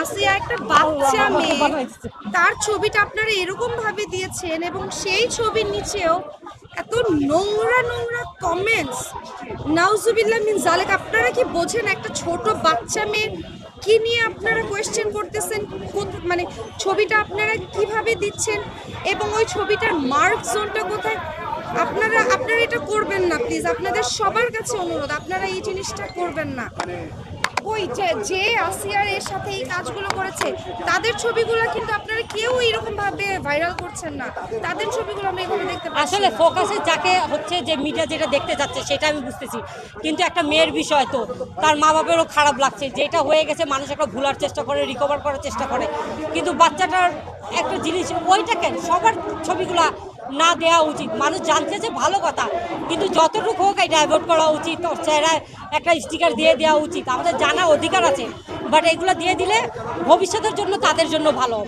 আসিয়া একটা বাচ্চা মেয়ে, তার ছবিটা আপনারা এরকম ভাবে দিয়েছেন এবং সেই ছবির নিচেও এত নোংরা নোংরা কমেন্টস। নাউজুবিল্লাহ মিন জালেক। আপনারা কি বোঝেন একটা ছোট বাচ্চা মেয়ে কি নিয়ে আপনারা কোয়েশ্চেন করতেছেন? মানে ছবিটা আপনারা কিভাবে দিচ্ছেন এবং ওই ছবিটার মার্ক জোনটা কোথায়? আপনারা আপনারা এটা করবেন না প্লিজ, আপনাদের সবার কাছে অনুরোধ, আপনারা এই জিনিসটা করবেন না। ওই যে আসিয়ার এর সাথে এই কাজগুলো করেছে তাদের ছবিগুলো কিন্তু আপনারা কেউ এরকম ভাবে ভাইরাল করছেন না, তাদের ছবিগুলো আমরা এখানে দেখতে পাচ্ছি। আসলে ফোকাসে যাকে হচ্ছে যে মিডিয়া যেটা দেখতে যাচ্ছে সেটা আমি বুঝতেছি, কিন্তু একটা মেয়ের বিষয় তো তার মা বাবারও খারাপ লাগছে, যেটা হয়ে গেছে মানুষ একটা ভুলার চেষ্টা করে, রিকভার করার চেষ্টা করে, কিন্তু বাচ্চাটার একটা জিনিস ওইটা কেন সবার ছবিগুলা না দেওয়া উচিত। মানুষ জানছে যে ভালো কথা, কিন্তু যতটুকু হোক এটা অ্যাভয়েড করা উচিত। ওর চেহারায় একটা স্টিকার দিয়ে দেওয়া উচিত, আমাদের জানা অধিকার আছে, বাট এগুলো দিয়ে দিলে ভবিষ্যতের জন্য তাদের জন্য ভালো হবে।